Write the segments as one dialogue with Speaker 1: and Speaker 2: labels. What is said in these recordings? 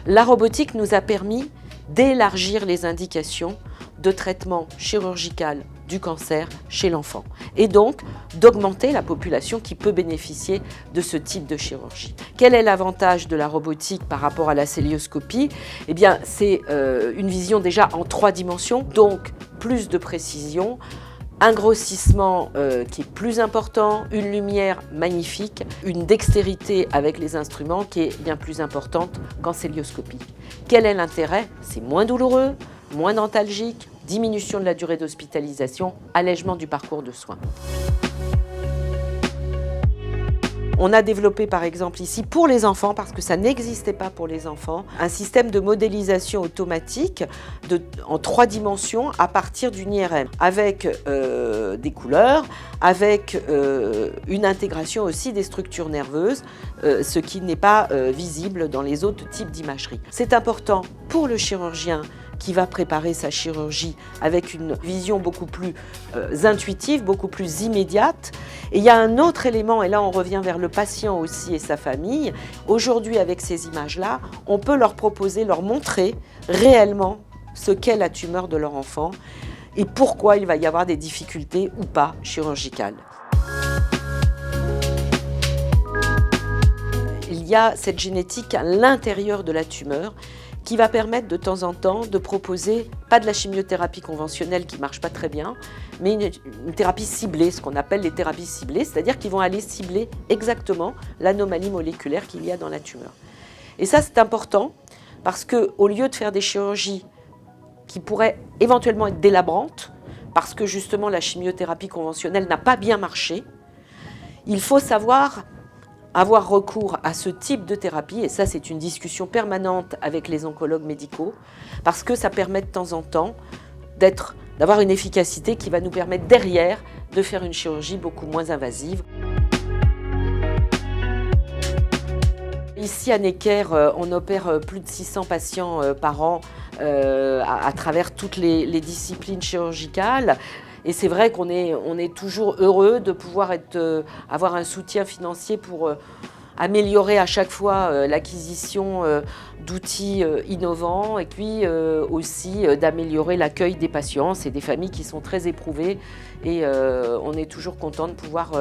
Speaker 1: La robotique nous a permis d'élargir les indications de traitement chirurgical du cancer chez l'enfant et donc d'augmenter la population qui peut bénéficier de ce type de chirurgie. Quel est l'avantage de la robotique par rapport à la cœlioscopie? Eh bien, c'est une vision déjà en 3 dimensions, donc plus de précision, un grossissement qui est plus important, une lumière magnifique, une dextérité avec les instruments qui est bien plus importante qu'en cœlioscopie. Quel est l'intérêt? C'est moins douloureux, moins dentalgique, diminution de la durée d'hospitalisation, allègement du parcours de soins. On a développé par exemple ici pour les enfants, parce que ça n'existait pas pour les enfants, un système de modélisation automatique en 3 dimensions à partir d'une IRM, avec des couleurs, avec une intégration aussi des structures nerveuses, ce qui n'est pas visible dans les autres types d'imagerie. C'est important pour le chirurgien qui va préparer sa chirurgie avec une vision beaucoup plus intuitive, beaucoup plus immédiate. Et il y a un autre élément, et là on revient vers le patient aussi et sa famille. Aujourd'hui, avec ces images-là, on peut leur proposer, leur montrer réellement ce qu'est la tumeur de leur enfant et pourquoi il va y avoir des difficultés ou pas chirurgicales. Il y a cette génétique à l'intérieur de la tumeur qui va permettre de temps en temps de proposer, pas de la chimiothérapie conventionnelle qui ne marche pas très bien, mais une thérapie ciblée, ce qu'on appelle les thérapies ciblées, c'est-à-dire qu'ils vont aller cibler exactement l'anomalie moléculaire qu'il y a dans la tumeur. Et ça, c'est important parce qu'au lieu de faire des chirurgies qui pourraient éventuellement être délabrantes, parce que justement la chimiothérapie conventionnelle n'a pas bien marché, il faut savoir avoir recours à ce type de thérapie, et ça c'est une discussion permanente avec les oncologues médicaux, parce que ça permet de temps en temps d'avoir une efficacité qui va nous permettre derrière de faire une chirurgie beaucoup moins invasive. Ici à Necker, on opère plus de 600 patients par an à travers toutes les disciplines chirurgicales. Et c'est vrai qu'on est toujours heureux de pouvoir avoir un soutien financier pour améliorer à chaque fois l'acquisition d'outils innovants et puis aussi d'améliorer l'accueil des patients. C'est des familles qui sont très éprouvées et on est toujours content de pouvoir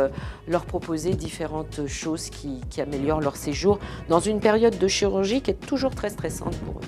Speaker 1: leur proposer différentes choses qui améliorent leur séjour dans une période de chirurgie qui est toujours très stressante pour eux.